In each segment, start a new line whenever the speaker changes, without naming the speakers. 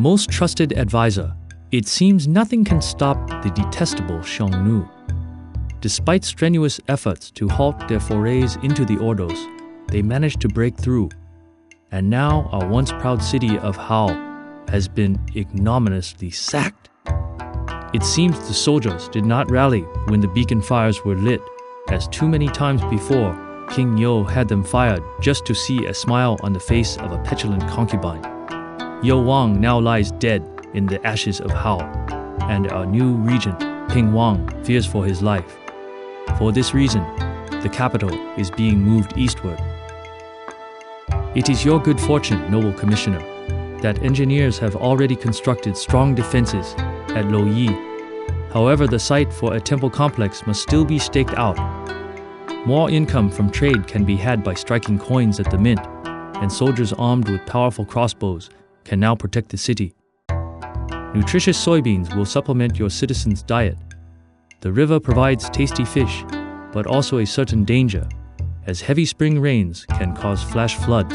Most trusted advisor, it seems nothing can stop the detestable Xiongnu. Despite strenuous efforts to halt their forays into the Ordos, they managed to break through. And now our once proud city of Hao has been ignominiously sacked. It seems the soldiers did not rally when the beacon fires were lit, as too many times before, King Yo had them fired just to see a smile on the face of a petulant concubine. Yo Wang now lies dead in the ashes of Hao, and our new regent, Ping Wang, fears for his life. For this reason, the capital is being moved eastward. It is your good fortune, noble commissioner, that engineers have already constructed strong defenses at Loyi. However, the site for a temple complex must still be staked out. More income from trade can be had by striking coins at the mint, and soldiers armed with powerful crossbows can now protect the city. Nutritious soybeans will supplement your citizens' diet. The river provides tasty fish, but also a certain danger, as heavy spring rains can cause flash floods.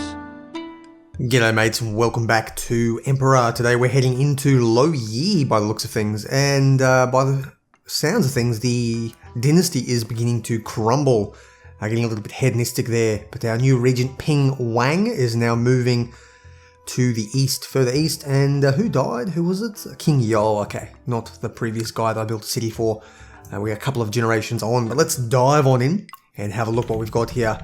G'day mates, and welcome back to Emperor. Today we're heading into Loyi by the looks of things, and by the sounds of things, the dynasty is beginning to crumble. Getting a little bit hedonistic there, but our new regent Ping Wang is now moving to the east, further east, and who died? Who was it? King Yo, okay, not the previous guy that I built a city for. We're a couple of generations on, but let's dive on in and have a look what we've got here.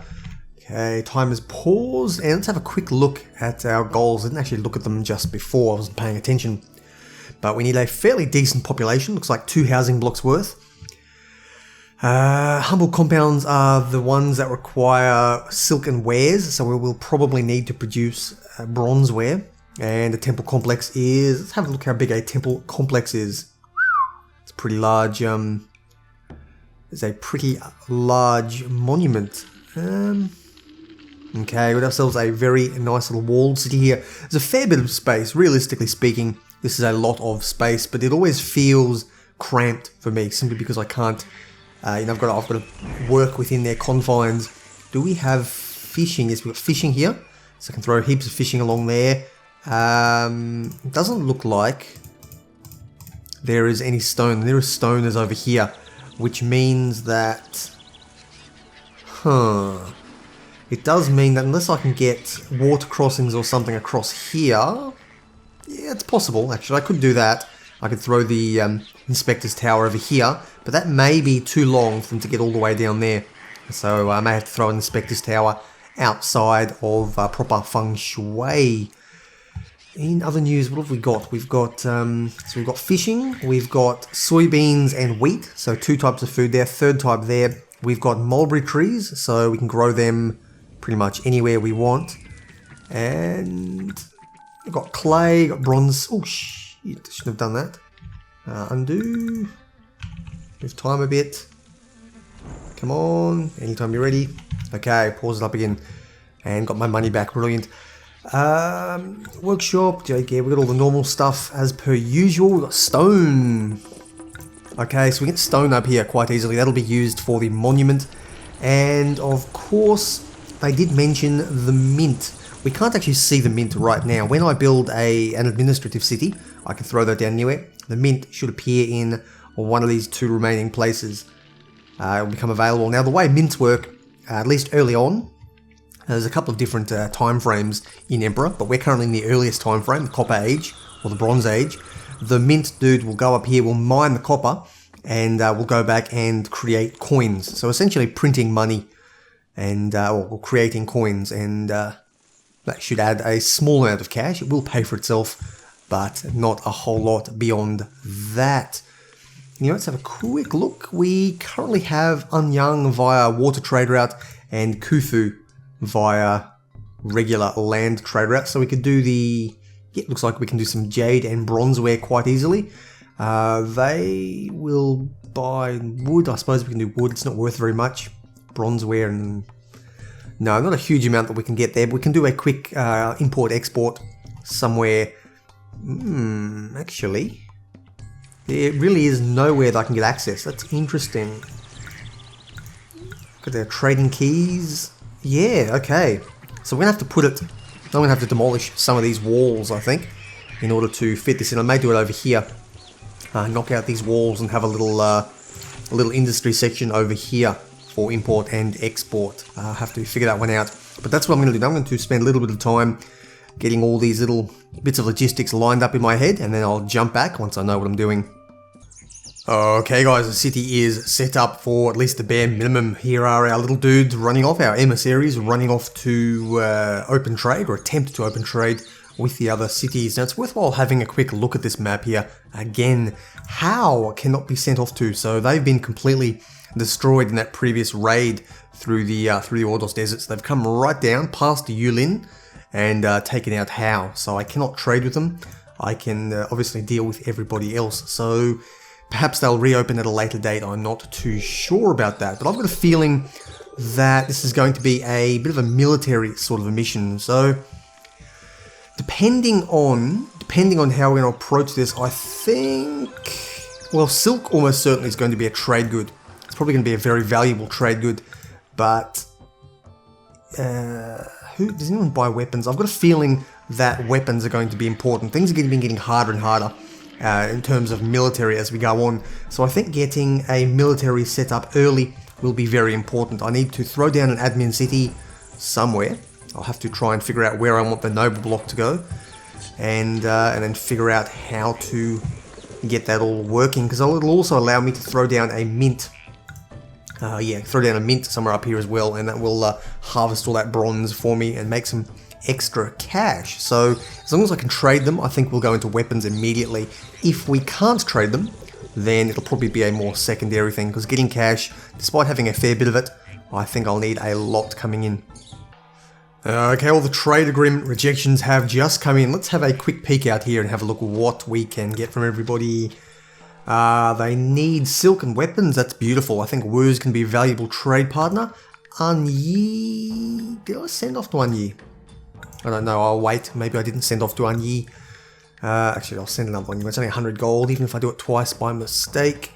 Okay, time has paused, and let's have a quick look at our goals. I didn't actually look at them just before, I wasn't paying attention. But we need a fairly decent population, looks like 2 housing blocks worth. Humble compounds are the ones that require silk and wares, so we will probably need to produce bronzeware. And the temple complex is, let's have a look how big a temple complex is. It's pretty large, it's a pretty large monument. Okay, we got ourselves a very nice little walled city here. There's a fair bit of space, realistically speaking. This is a lot of space, but it always feels cramped for me, simply because I can't, I've got to work within their confines. Do we have fishing? Yes, we've got fishing here, so I can throw heaps of fishing along there. It doesn't look like there is any stone. There is stone is over here, which means that, it does mean that unless I can get water crossings or something across here, yeah, it's possible, actually. I could do that. I could throw the inspector's tower over here, but that may be too long for them to get all the way down there. So I may have to throw an inspector's tower outside of proper feng shui. In other news, what have we got? We've got we've got fishing, we've got soybeans and wheat, so 2 types of food there. Third type there, we've got mulberry trees, so we can grow them pretty much anywhere we want. And we've got clay, got bronze. Oh shit, shouldn't have done that. Undo. Move time a bit. Come on, anytime you're ready. Okay, pause it up again. And got my money back, brilliant. Workshop, yeah, we got all the normal stuff as per usual. We've got stone. Okay, so we get stone up here quite easily. That'll be used for the monument. And of course, they did mention the mint. We can't actually see the mint right now. When I build an administrative city, I can throw that down anywhere. The mint should appear in one of these 2 remaining places. It will become available. Now, the way mints work, at least early on, there's a couple of different time frames in Emperor, but we're currently in the earliest time frame, the Copper Age, or the Bronze Age. The mint dude will go up here, will mine the copper, and we'll go back and create coins. So essentially printing money and or creating coins, and that should add a small amount of cash. It will pay for itself, but not a whole lot beyond that. Let's have a quick look. We currently have Anyang via water trade route and Khufu via regular land trade route. So we could do it looks like we can do some jade and bronzeware quite easily. They will buy wood. I suppose we can do wood. It's not worth very much. Bronzeware and no, not a huge amount that we can get there, but we can do a quick import-export somewhere. Actually, there really is nowhere that I can get access. That's interesting. Got their trading keys. Yeah, okay. So we're going to have to I'm going to have to demolish some of these walls, I think. in order to fit this in. I may do it over here. Knock out these walls and have a little industry section over here for import and export. I'll have to figure that one out. But that's what I'm going to do. I'm going to spend a little bit of time getting all these little bits of logistics lined up in my head, and then I'll jump back once I know what I'm doing. Okay guys, the city is set up for at least the bare minimum. Here are our little dudes running off, our emissaries running off to open trade, or attempt to open trade with the other cities. Now it's worthwhile having a quick look at this map here. Again, how cannot be sent off to? So they've been completely destroyed in that previous raid through the Ordos deserts. They've come right down past Yulin and taken out How. So I cannot trade with them. I can obviously deal with everybody else. So perhaps they'll reopen at a later date. I'm not too sure about that. But I've got a feeling that this is going to be a bit of a military sort of a mission. So depending on how we're going to approach this, I think, well, silk almost certainly is going to be a trade good. It's probably going to be a very valuable trade good. But does anyone buy weapons? I've got a feeling that weapons are going to be important. Things are been getting harder and harder in terms of military as we go on. So I think getting a military set up early will be very important. I need to throw down an admin city somewhere. I'll have to try and figure out where I want the noble block to go, and then figure out how to get that all working, because it'll also allow me to throw down a mint. Throw down a mint somewhere up here as well, and that will harvest all that bronze for me and make some extra cash. So as long as I can trade them, I think we'll go into weapons immediately. If we can't trade them, then it'll probably be a more secondary thing, because getting cash, despite having a fair bit of it, I think I'll need a lot coming in. Okay, all the trade agreement rejections have just come in. Let's have a quick peek out here and have a look at what we can get from everybody. They need silk and weapons. That's beautiful. I think Wurs can be a valuable trade partner. Anyi... Did I send off to Anyi? I don't know. I'll wait. Maybe I didn't send off to Anyi. Actually, I'll send another one. It's only 100 gold, even if I do it twice by mistake.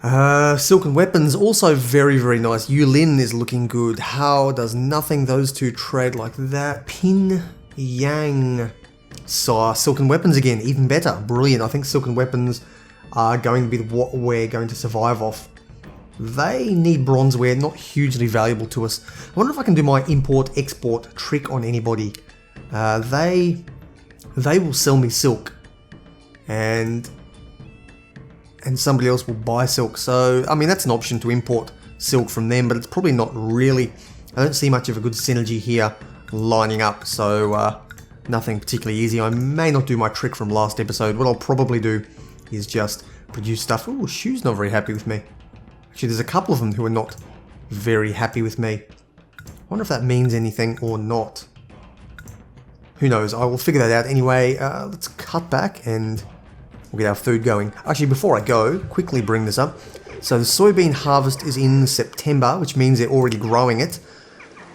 Silk and weapons, also very, very nice. Yulin is looking good. How does nothing? Those two trade like that. Pin Yang. So, silk and weapons again, even better. Brilliant. I think silk and weapons are going to be what we're going to survive off. They need bronzeware, not hugely valuable to us. I wonder if I can do my import-export trick on anybody. They will sell me silk, and somebody else will buy silk. So, I mean, that's an option to import silk from them, but it's probably not really. I don't see much of a good synergy here lining up, so nothing particularly easy. I may not do my trick from last episode. What I'll probably do is just produce stuff. Ooh, Shu's not very happy with me. Actually, there's a couple of them who are not very happy with me. I wonder if that means anything or not. Who knows? I will figure that out. Anyway, let's cut back and we'll get our food going. Actually, before I go, quickly bring this up. So the soybean harvest is in September, which means they're already growing it.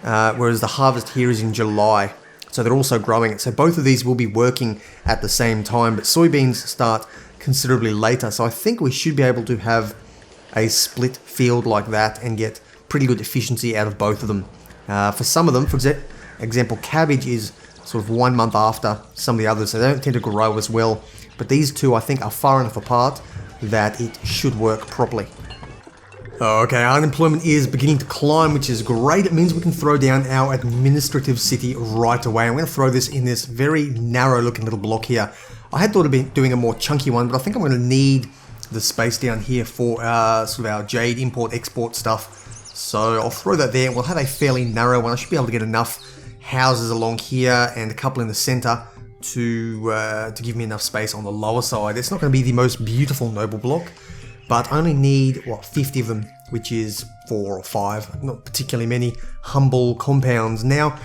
Whereas the harvest here is in July. So they're also growing it. So both of these will be working at the same time. But soybeans start considerably later. So I think we should be able to have a split field like that and get pretty good efficiency out of both of them. For some of them, for example, cabbage is sort of 1 month after some of the others. So they don't tend to grow as well. But these two, I think, are far enough apart that it should work properly. Okay, unemployment is beginning to climb, which is great. It means we can throw down our administrative city right away. I'm going to throw this in this very narrow-looking little block here. I had thought of doing a more chunky one, but I think I'm going to need the space down here for sort of our jade import-export stuff. So I'll throw that there. We'll have a fairly narrow one. I should be able to get enough houses along here and a couple in the center to give me enough space on the lower side. It's not going to be the most beautiful noble block, but I only need, 50 of them, which is 4 or 5, not particularly many humble compounds. Now,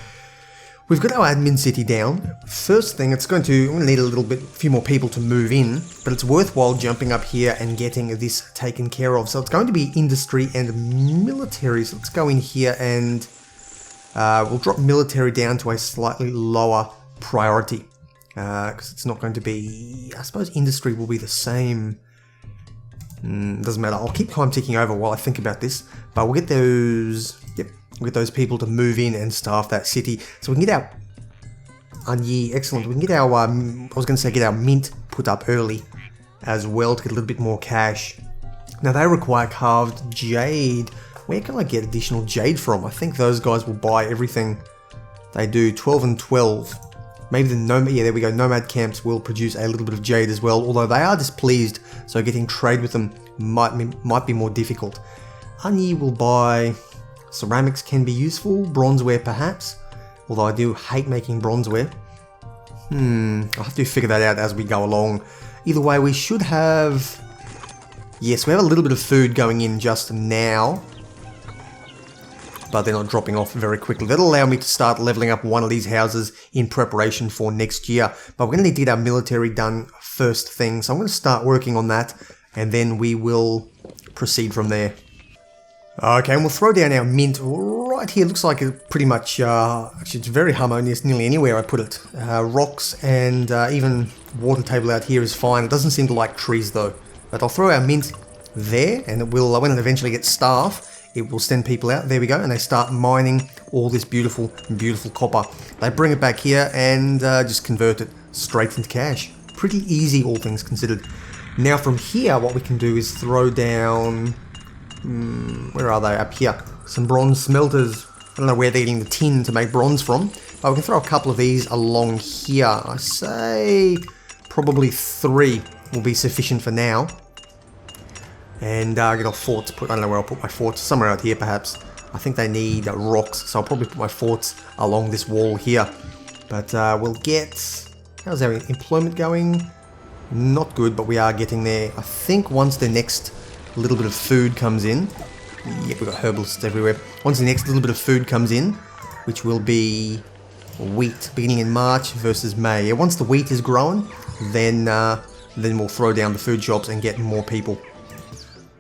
we've got our admin city down. First thing, I'm going to need a few more people to move in, but it's worthwhile jumping up here and getting this taken care of. So it's going to be industry and military. So let's go in here and we'll drop military down to a slightly lower priority. Because it's not going to be... I suppose industry will be the same. Doesn't matter. I'll keep time ticking over while I think about this. But we'll get those... Yep. We'll get those people to move in and staff that city. So we can get Unyi, excellent. We can get our, I was going to say get our mint put up early as well to get a little bit more cash. Now they require carved jade. Where can I get additional jade from? I think those guys will buy everything they do. 12 and 12. Maybe the yeah, there we go. Nomad Camps will produce a little bit of jade as well, although they are displeased, so getting trade with them might be more difficult. Unyi will buy ceramics, can be useful. Bronzeware perhaps, although I do hate making bronzeware. I'll have to figure that out as we go along. Either way, we should have... Yes, we have a little bit of food going in just now, but they're not dropping off very quickly. That'll allow me to start leveling up one of these houses in preparation for next year. But we're going to need to get our military done first thing. So I'm going to start working on that, and then we will proceed from there. Okay, and we'll throw down our mint right here. Looks like it pretty much, actually it's very harmonious nearly anywhere I put it. Rocks and even water table out here is fine. It doesn't seem to like trees though. But I'll throw our mint there, and it will, when it eventually gets staff, it will send people out. There we go, and they start mining all this beautiful, beautiful copper. They bring it back here and just convert it straight into cash. Pretty easy, all things considered. Now from here, what we can do is throw down... where are they? Up here. Some bronze smelters. I don't know where they're getting the tin to make bronze from, but we can throw a couple of these along here. I say probably 3 will be sufficient for now. And get our forts put, I don't know where I'll put my forts, somewhere out here perhaps. I think they need rocks, so I'll probably put my forts along this wall here. But we'll get, how's our employment going? Not good, but we are getting there. I think once the next little bit of food comes in, yep, we've got herbalists everywhere. Once the next little bit of food comes in, which will be wheat, beginning in March versus May. Yeah, once the wheat is grown, then we'll throw down the food shops and get more people.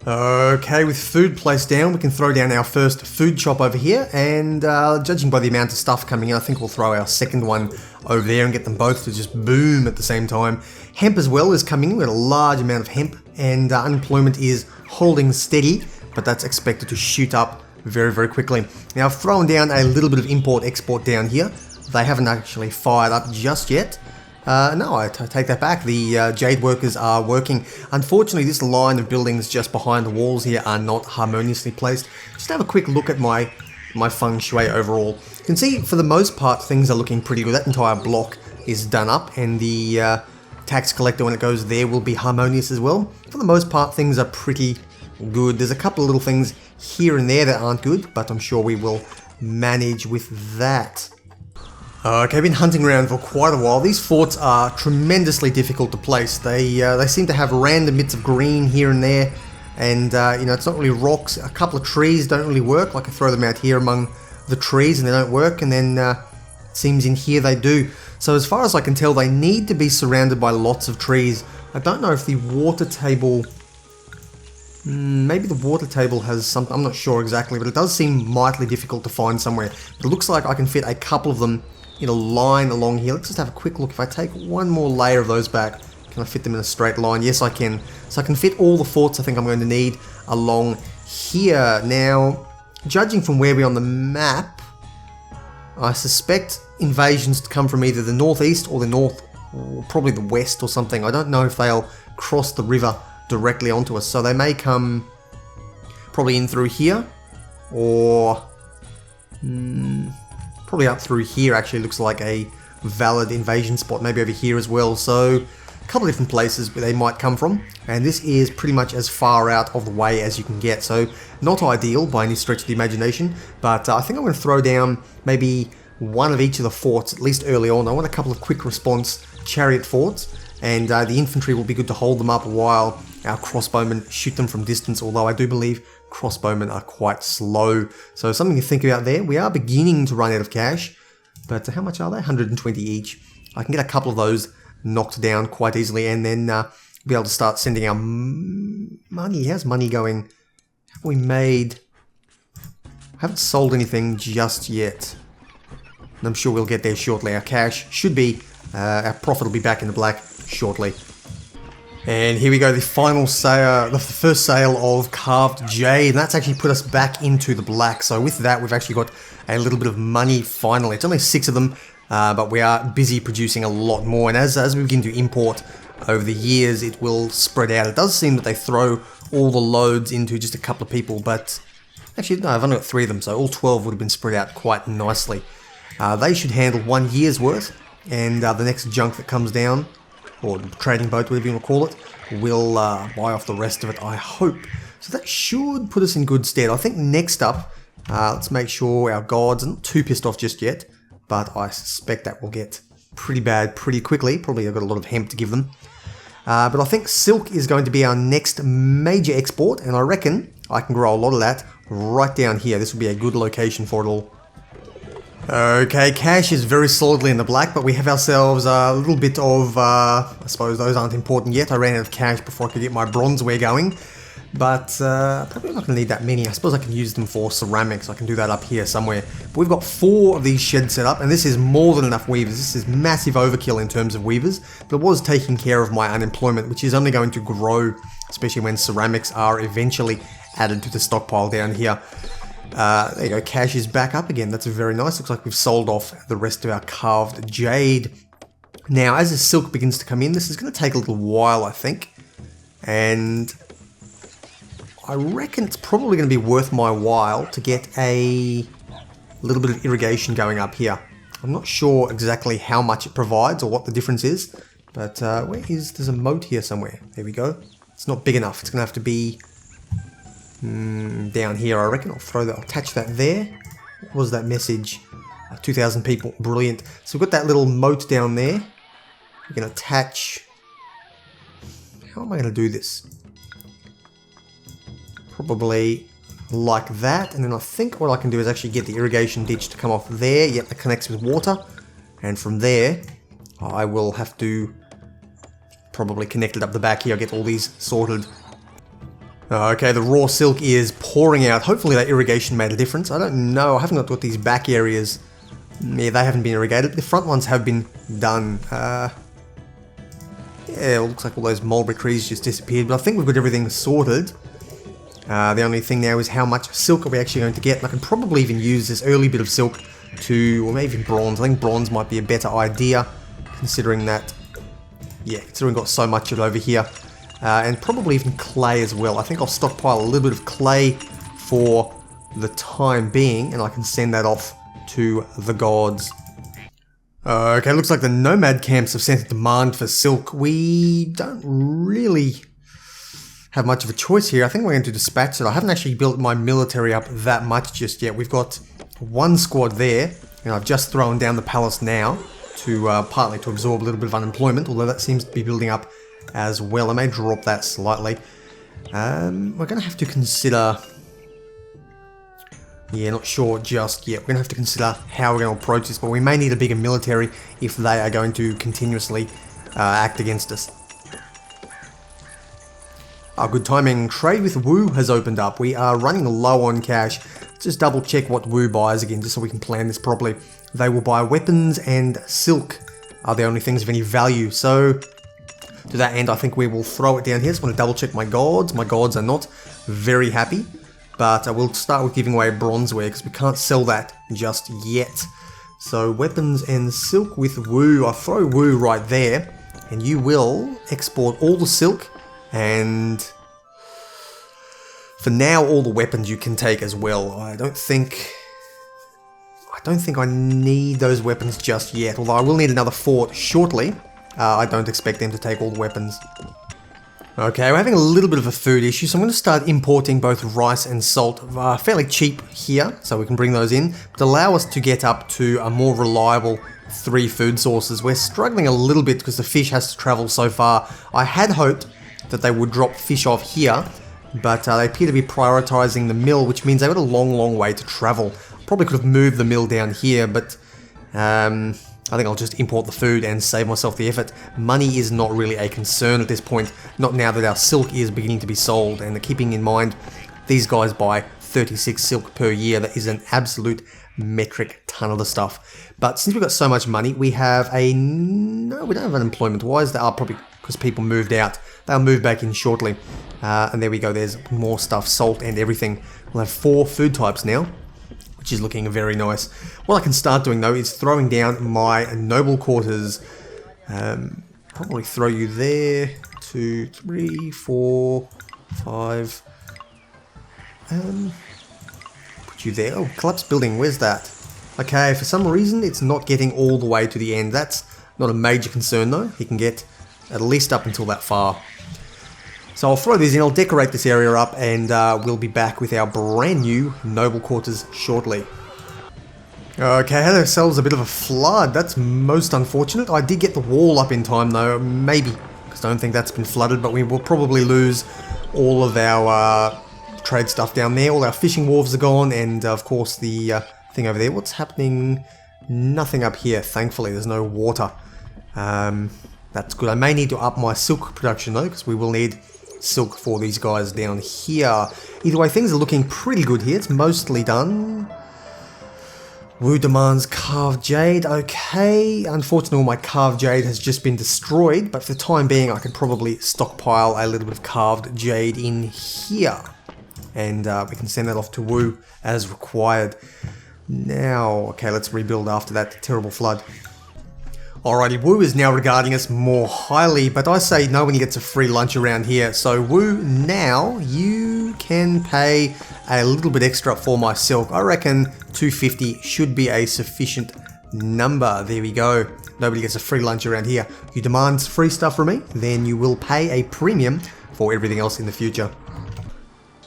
Okay, with food placed down, we can throw down our first food shop over here, and judging by the amount of stuff coming in, I think we'll throw our second one over there and get them both to just boom at the same time. Hemp as well is coming in. We've got a large amount of hemp, and unemployment is holding steady, but that's expected to shoot up very, very quickly. Now I've thrown down a little bit of import-export down here. They haven't actually fired up just yet. No, I take that back. The jade workers are working. Unfortunately, this line of buildings just behind the walls here are not harmoniously placed. Just have a quick look at my feng shui overall. You can see, for the most part, things are looking pretty good. That entire block is done up, and the tax collector, when it goes there, will be harmonious as well. For the most part, things are pretty good. There's a couple of little things here and there that aren't good, but I'm sure we will manage with that. Okay, I've been hunting around for quite a while. These forts are tremendously difficult to place. They seem to have random bits of green here and there, and you know, it's not really rocks. A couple of trees don't really work. Like I throw them out here among the trees and they don't work, and then it seems in here they do. So as far as I can tell, they need to be surrounded by lots of trees. I don't know if the water table... maybe the water table has something, I'm not sure exactly, but it does seem mightily difficult to find somewhere. But it looks like I can fit a couple of them in a line along here. Let's just have a quick look. If I take one more layer of those back, can I fit them in a straight line? Yes, I can. So I can fit all the forts I think I'm going to need along here. Now, judging from where we are on the map, I suspect invasions to come from either the northeast or the north, or probably the west or something. I don't know if they'll cross the river directly onto us, so they may come probably in through here, or probably up through here. Actually looks like a valid invasion spot, maybe over here as well. So a couple of different places where they might come from, and this is pretty much as far out of the way as you can get, so not ideal by any stretch of the imagination. But I think I'm going to throw down maybe one of each of the forts, at least early on. I want a couple of quick response chariot forts, and the infantry will be good to hold them up while our crossbowmen shoot them from distance, although I do believe crossbowmen are quite slow. So something to think about there. We are beginning to run out of cash, but how much are they? 120 each. I can get a couple of those knocked down quite easily, and then be able to start sending our money. How's money going? Have we made... haven't sold anything just yet. And I'm sure we'll get there shortly. Our cash should be... our profit will be back in the black shortly. And here we go, the final sale, the first sale of carved jade, and that's actually put us back into the black. So with that, we've actually got a little bit of money finally. It's only 6 of them. but we are busy producing a lot more, and as we begin to import over the years, it will spread out. It does seem that they throw all the loads into just a couple of people, but actually no, I've only got 3 of them, so all 12 would have been spread out quite nicely. They should handle 1 year's worth, and the next junk that comes down, or trading boat, whatever you want to call it, will buy off the rest of it, I hope. So that should put us in good stead. I think next up, let's make sure our gods are not too pissed off just yet, but I suspect that will get pretty bad pretty quickly. Probably I've got a lot of hemp to give them. But I think silk is going to be our next major export, and I reckon I can grow a lot of that right down here. This will be a good location for it all. Okay, cash is very solidly in the black, but we have ourselves a little bit of, I suppose those aren't important yet. I ran out of cash before I could get my bronzeware going, but probably not going to need that many. I suppose I can use them for ceramics. I can do that up here somewhere. But we've got 4 of these sheds set up, and this is more than enough weavers. This is massive overkill in terms of weavers, but it was taking care of my unemployment, which is only going to grow, especially when ceramics are eventually added to the stockpile down here. There you go, cash is back up again. That's very nice. Looks like we've sold off the rest of our carved jade. Now, as the silk begins to come in, this is going to take a little while, I think. And I reckon it's probably going to be worth my while to get a little bit of irrigation going up here. I'm not sure exactly how much it provides or what the difference is. But there's a moat here somewhere. There we go. It's not big enough. It's going to have to be down here, I reckon. I'll attach that there. What was that message? 2,000 people. Brilliant. So we've got that little moat down there. We're going to attach... How am I going to do this? Probably like that. And then I think what I can do is actually get the irrigation ditch to come off there. Yep, that connects with water. And from there, I will have to probably connect it up the back here. I'll get all these sorted. Okay, the raw silk is pouring out. Hopefully that irrigation made a difference. I don't know. I haven't got these back areas. Yeah, they haven't been irrigated. The front ones have been done. Yeah, it looks like all those mulberry trees just disappeared. But I think we've got everything sorted. The only thing now is how much silk are we actually going to get. And I can probably even use this early bit of silk to, or maybe even bronze. I think bronze might be a better idea, considering that, considering we've got so much of it over here. And probably even clay as well. I think I'll stockpile a little bit of clay for the time being, and I can send that off to the gods. Okay, looks like the Nomad Camps have sent a demand for silk. We don't really have much of a choice here. I think we're going to dispatch it. I haven't actually built my military up that much just yet. We've got 1 squad there, and I've just thrown down the palace now to partly to absorb a little bit of unemployment, although that seems to be building up as well. I may drop that slightly. We're going to have to consider... not sure just yet. We're going to have to consider how we're going to approach this, but we may need a bigger military if they are going to continuously act against us. Good timing. Trade with Wu has opened up. We are running low on cash. Let's just double check what Wu buys again, just so we can plan this properly. They will buy weapons and silk are the only things of any value. So to that end, I think we will throw it down here. Just want to double check my gods. My gods are not very happy, but I will start with giving away bronzeware because we can't sell that just yet. So weapons and silk with Wu. I'll throw Wu right there, and you will export all the silk, and for now all the weapons you can take as well. I don't think I need those weapons just yet, although I will need another fort shortly. I don't expect them to take all the weapons. Okay, we're having a little bit of a food issue, so I'm going to start importing both rice and salt fairly cheap here, so we can bring those in, but allow us to get up to a more reliable 3 food sources. We're struggling a little bit because the fish has to travel so far. I had hoped that they would drop fish off here, but they appear to be prioritizing the mill, which means they've got a long way to travel. Probably could have moved the mill down here, but I think I'll just import the food and save myself the effort. Money is not really a concern at this point, not now that our silk is beginning to be sold, and keeping in mind these guys buy 36 silk per year. That is an absolute metric ton of the stuff. But since we've got so much money, we have no, we don't have unemployment. Why is that? Probably because people moved out. They'll move back in shortly. And there we go, there's more stuff, salt and everything. We'll have 4 food types now. which is looking very nice. What I can start doing though is throwing down my noble quarters. Probably throw you there. 2, 3, 4, 5. Put you there. Oh, collapsed building. Where's that? Okay, for some reason it's not getting all the way to the end. That's not a major concern though. He can get at least up until that far. So I'll throw these in, I'll decorate this area up, and we'll be back with our brand new noble quarters shortly. Okay, had ourselves a bit of a flood. That's most unfortunate. I did get the wall up in time though, maybe, because I don't think that's been flooded, but we will probably lose all of our trade stuff down there. All our fishing wharves are gone, and of course the thing over there. What's happening? Nothing up here, thankfully. There's no water. That's good. I may need to up my silk production though, because we will need silk for these guys down here. Either way, things are looking pretty good here. It's mostly done. Wu demands carved jade. Okay, unfortunately all my carved jade has just been destroyed, but for the time being I could probably stockpile a little bit of carved jade in here, and we can send that off to Wu as required. Now, okay, let's rebuild after that terrible flood. Alrighty, Wu is now regarding us more highly, but I say no one gets a free lunch around here. So Wu, now you can pay a little bit extra for my silk. I reckon 250 should be a sufficient number. There we go. Nobody gets a free lunch around here. You demand free stuff from me, then you will pay a premium for everything else in the future.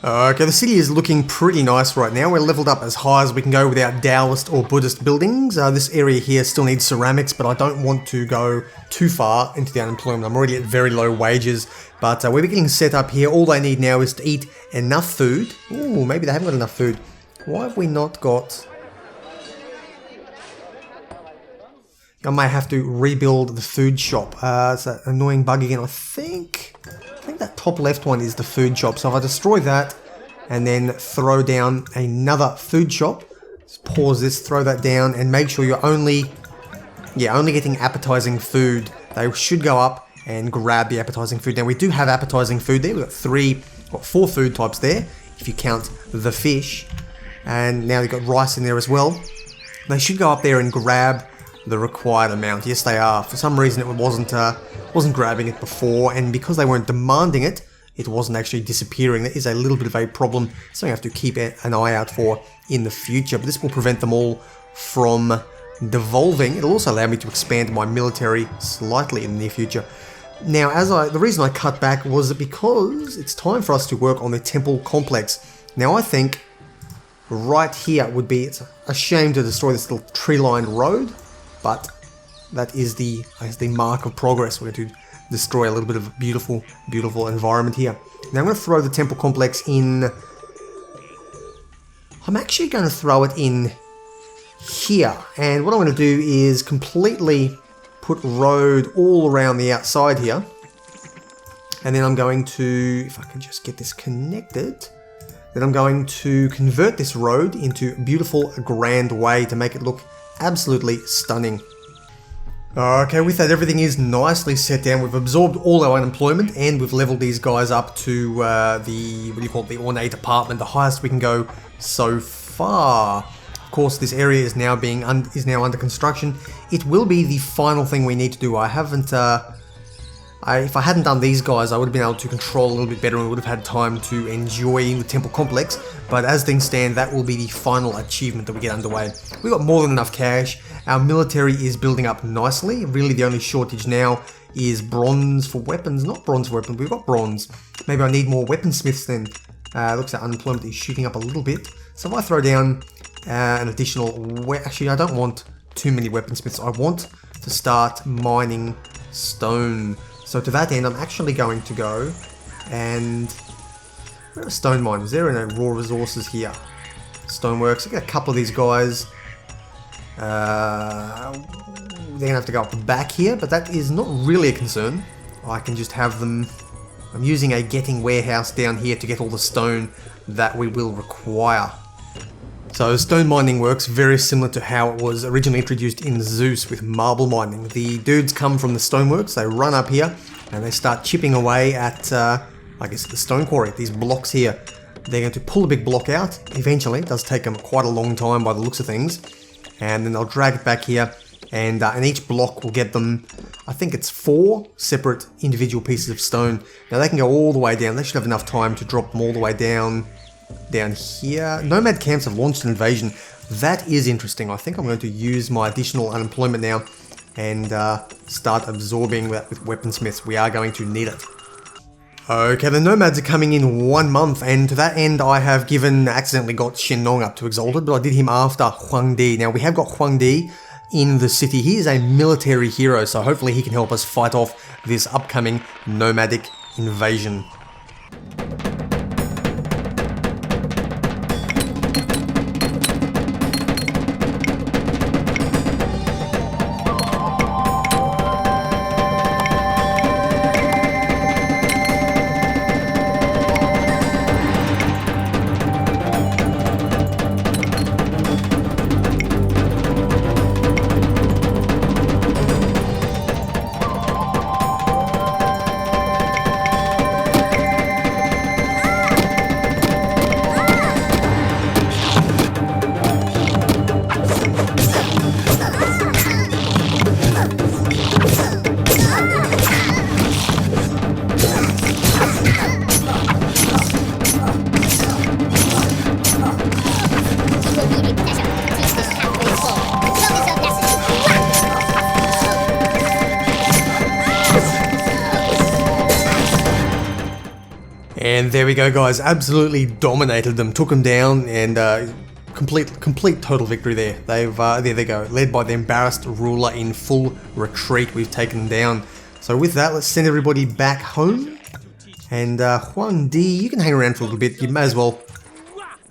Okay, the city is looking pretty nice right now. We're leveled up as high as we can go without Taoist or Buddhist buildings. This area here still needs ceramics, but I don't want to go too far into the unemployment. I'm already at very low wages, but we're getting set up here. All they need now is to eat enough food. Ooh, maybe they haven't got enough food. Why have we not got... I may have to rebuild the food shop. It's that annoying bug again. I think that top left one is the food shop. So if I destroy that and then throw down another food shop, just pause this, throw that down, and make sure you're only getting appetizing food. They should go up and grab the appetizing food. Now we do have appetizing food there. We've got 4 food types there, if you count the fish. And now they've got rice in there as well. They should go up there and grab the required amount. Yes, they are. For some reason, it wasn't grabbing it before, and because they weren't demanding it, it wasn't actually disappearing. That is a little bit of a problem, so I have to keep an eye out for in the future. But this will prevent them all from devolving. It'll also allow me to expand my military slightly in the near future. Now, the reason I cut back was because it's time for us to work on the temple complex. Now, I think right here would be, it's a shame to destroy this little tree-lined road, but that is the mark of progress. We're going to destroy a little bit of beautiful, beautiful environment here. Now I'm going to throw the temple complex in. I'm actually going to throw it in here. And what I'm going to do is completely put road all around the outside here. And then I'm going to, if I can just get this connected, then I'm going to convert this road into a beautiful, grand way to make it look absolutely stunning. Okay, with that, everything is nicely set down. We've absorbed all our unemployment, and we've leveled these guys up to the ornate apartment, the highest we can go so far. Of course, this area is now under construction. It will be the final thing we need to do. I haven't. If I hadn't done these guys, I would have been able to control a little bit better and would have had time to enjoy the temple complex. But as things stand, that will be the final achievement that we get underway. We've got more than enough cash. Our military is building up nicely. Really, the only shortage now is bronze for weapons. Not bronze for weapons, we've got bronze. Maybe I need more weaponsmiths then. Looks like unemployment is shooting up a little bit. So if I throw down an additional... Actually, I don't want too many weaponsmiths. I want to start mining stone. So to that end, I'm actually going to go and... Where are stone miners? There are no raw resources here. Stoneworks. I've got a couple of these guys. They're going to have to go up the back here, but that is not really a concern. I can just have them... I'm using a getting warehouse down here to get all the stone that we will require. So stone mining works very similar to how it was originally introduced in Zeus with marble mining. The dudes come from the stoneworks, they run up here, and they start chipping away at, I guess, the stone quarry, these blocks here. They're going to pull a big block out eventually. It does take them quite a long time by the looks of things. And then they'll drag it back here, and each block will get them, I think it's 4 separate individual pieces of stone. Now they can go all the way down. They should have enough time to drop them all the way down here. Nomad Camps have launched an invasion. That is interesting. I think I'm going to use my additional unemployment now and start absorbing that with weaponsmiths. We are going to need it. Okay, the Nomads are coming in 1 month, and to that end I have accidentally got Xiongnu up to Exalted, but I did him after Huangdi. Now we have got Huangdi in the city. He is a military hero, so hopefully he can help us fight off this upcoming nomadic invasion. And there we go, guys. Absolutely dominated them, took them down, and complete total victory there. There they go, led by the embarrassed ruler in full retreat. We've taken them down. So with that, let's send everybody back home. And Huangdi, you can hang around for a little bit. You may as well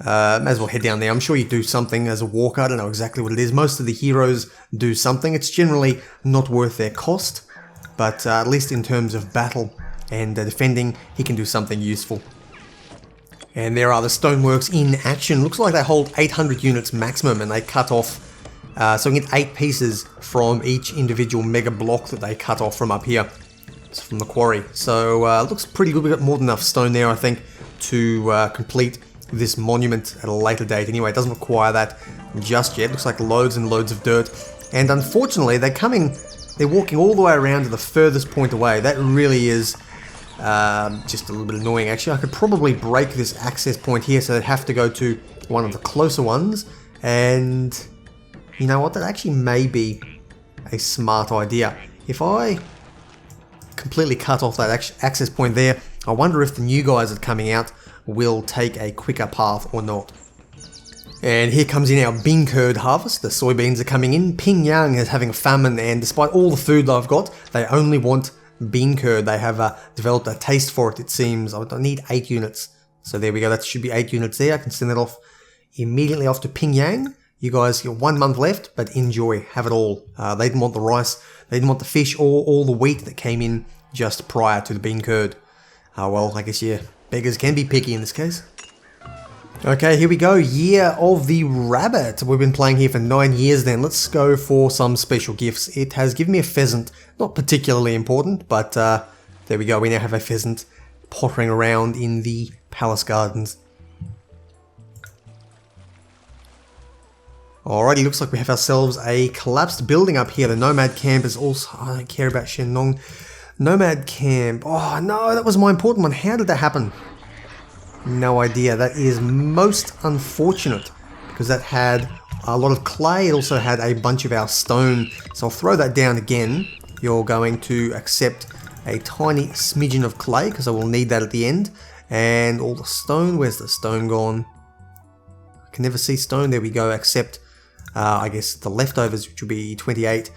head down there. I'm sure you do something as a walker. I don't know exactly what it is. Most of the heroes do something. It's generally not worth their cost, but at least in terms of battle and defending, he can do something useful. And there are the stoneworks in action. Looks like they hold 800 units maximum, and they cut off, so we get 8 pieces from each individual mega block that they cut off from up here, from the quarry. So looks pretty good. We've got more than enough stone there, I think, to complete this monument at a later date. Anyway, it doesn't require that just yet. Looks like loads and loads of dirt. And unfortunately, they're walking all the way around to the furthest point away. That really is just a little bit annoying, actually. I could probably break this access point here, so they'd have to go to one of the closer ones. And you know what? That actually may be a smart idea. If I completely cut off that access point there, I wonder if the new guys that are coming out will take a quicker path or not. And here comes in our bean curd harvest. The soybeans are coming in. Pingyang is having a famine, and despite all the food I've got, they only want bean curd. They have developed a taste for it, it seems. I need 8 units. So there we go. That should be 8 units there. I can send that off immediately off to Pingyang. You guys got 1 month left, but enjoy. Have it all. They didn't want the rice. They didn't want the fish or all the wheat that came in just prior to the bean curd. Well, I guess, yeah, beggars can be picky in this case. Okay, here we go. Year of the Rabbit. We've been playing here for 9 years then. Let's go for some special gifts. It has given me a pheasant. Not particularly important, but there we go. We now have a pheasant pottering around in the palace gardens. Alrighty, looks like we have ourselves a collapsed building up here. The Nomad Camp is also... I don't care about Xiongnu. Nomad Camp. Oh no, that was my important one. How did that happen? No idea. That is most unfortunate, because that had a lot of clay. It also had a bunch of our stone. So I'll throw that down again. You're going to accept a tiny smidgen of clay, because I will need that at the end. And all the stone. Where's the stone gone? I can never see stone. There we go. Accept, I guess, the leftovers, which will be 28.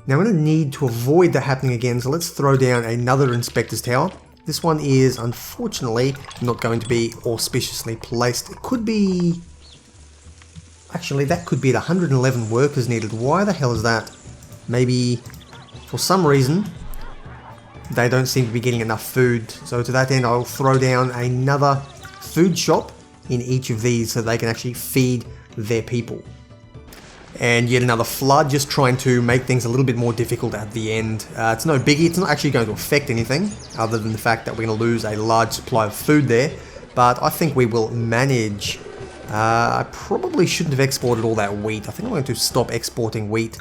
Now I'm going to need to avoid that happening again. So let's throw down another inspector's tower. This one is, unfortunately, not going to be auspiciously placed. It could be... Actually, that could be at 111 workers needed. Why the hell is that? Maybe, for some reason, they don't seem to be getting enough food. So to that end, I'll throw down another food shop in each of these so they can actually feed their people. And yet another flood, just trying to make things a little bit more difficult at the end. It's no biggie, it's not actually going to affect anything, other than the fact that we're going to lose a large supply of food there. but I think we will manage. I probably shouldn't have exported all that wheat. I think I'm going to stop exporting wheat,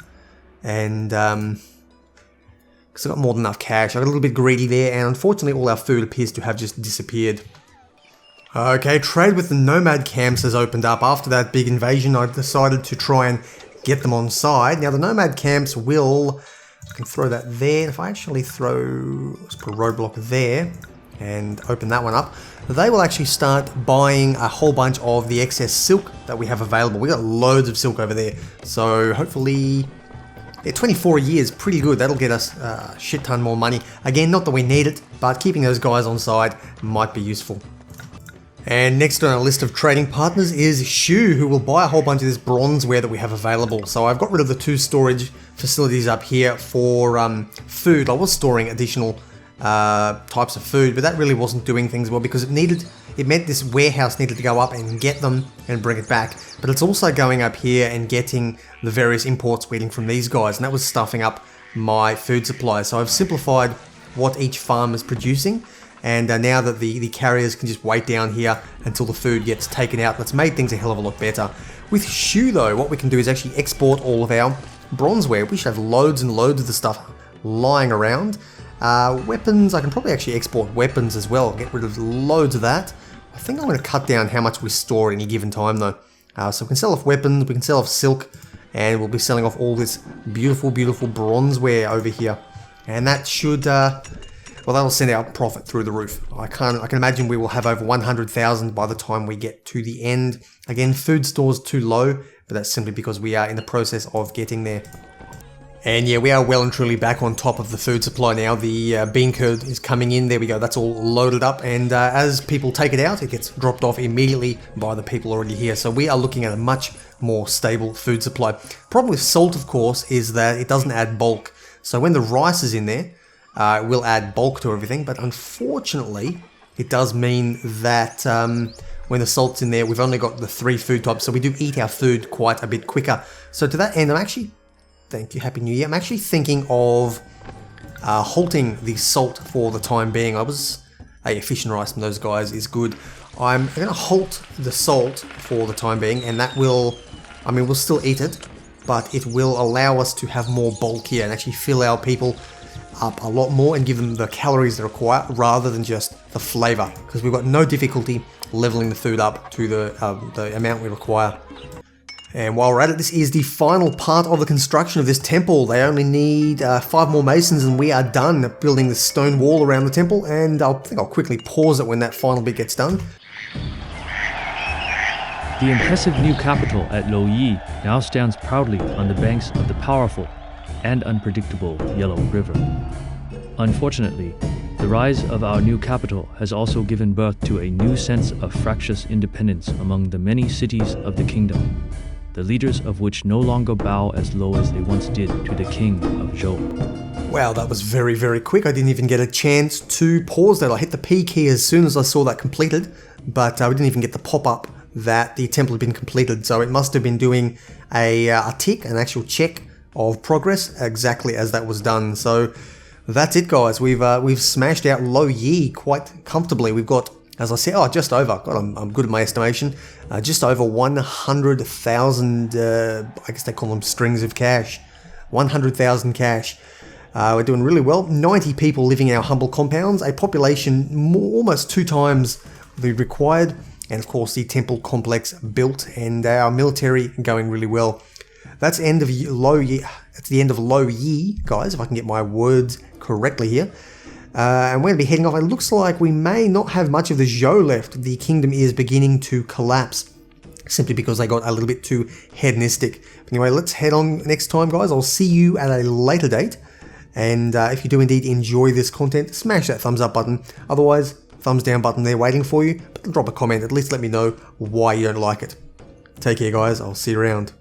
and because I got more than enough cash. I got a little bit greedy there, and unfortunately all our food appears to have just disappeared. Okay, trade with the Nomad Camps has opened up. After that big invasion, I decided to try and get them on side. Now the Nomad Camps will... I can throw that there. If I actually throw... Let's put a roadblock there and open that one up. They will actually start buying a whole bunch of the excess silk that we have available. We got loads of silk over there. So hopefully... Yeah, 24 a year is pretty good. That'll get us a shit ton more money. Again, not that we need it, but keeping those guys on side might be useful. And next on our list of trading partners is Xiu, who will buy a whole bunch of this bronzeware that we have available. So I've got rid of the 2 storage facilities up here for food. I was storing additional types of food, but that really wasn't doing things well because it meant this warehouse needed to go up and get them and bring it back. But it's also going up here and getting the various imports we're getting from these guys, and that was stuffing up my food supply. So I've simplified what each farm is producing. And now that the carriers can just wait down here until the food gets taken out, that's made things a hell of a lot better. With Xiu though, what we can do is actually export all of our bronzeware. We should have loads and loads of the stuff lying around. Weapons, I can probably actually export weapons as well, get rid of loads of that. I think I'm going to cut down how much we store at any given time though. So we can sell off weapons, we can sell off silk, and we'll be selling off all this beautiful, beautiful bronzeware over here. And that should... well, that'll send our profit through the roof. I can imagine we will have over 100,000 by the time we get to the end. Again, food store's too low, but that's simply because we are in the process of getting there. And yeah, we are well and truly back on top of the food supply now. The bean curd is coming in. There we go. That's all loaded up. And as people take it out, it gets dropped off immediately by the people already here. So we are looking at a much more stable food supply. Problem with salt, of course, is that it doesn't add bulk. So when the rice is in there, it will add bulk to everything, but unfortunately, it does mean that when the salt's in there, we've only got the 3 food types, so we do eat our food quite a bit quicker. So to that end, I'm actually, thank you, Happy New Year, I'm actually thinking of halting the salt for the time being. Fish and rice from those guys is good. I'm going to halt the salt for the time being, and that will, we'll still eat it, but it will allow us to have more bulk here and actually fill our people up a lot more and give them the calories they require rather than just the flavor, because we've got no difficulty leveling the food up to the amount we require. And while we're at it, this is the final part of the construction of this temple. They only need 5 more masons and we are done building the stone wall around the temple, and I think I'll quickly pause it when that final bit gets done.
The impressive new capital at Loyi now stands proudly on the banks of the powerful and unpredictable Yellow River. Unfortunately, the rise of our new capital has also given birth to a new sense of fractious independence among the many cities of the kingdom, the leaders of which no longer bow as low as they once did to the king of Zhou.
Wow, that was very, very quick. I didn't even get a chance to pause that. I hit the P key as soon as I saw that completed, but we didn't even get the pop-up that the temple had been completed, so it must have been doing a tick, an actual check of progress exactly as that was done. So that's it, guys. We've smashed out Loyi quite comfortably. We've got, as I said, just over, God, I'm good at my estimation, just over 100,000, I guess they call them strings of cash, 100,000 cash. We're doing really well. 90 people living in our humble compounds, a population almost 2 times the required, and of course the temple complex built, and our military going really well. That's the end of Loyi. That's the end of Loyi, guys, if I can get my words correctly here. And we're going to be heading off. It looks like we may not have much of the Zhou left. The kingdom is beginning to collapse, simply because they got a little bit too hedonistic. But anyway, let's head on next time, guys. I'll see you at a later date. And if you do indeed enjoy this content, smash that thumbs up button. Otherwise, thumbs down button there waiting for you. But drop a comment. At least let me know why you don't like it. Take care, guys. I'll see you around.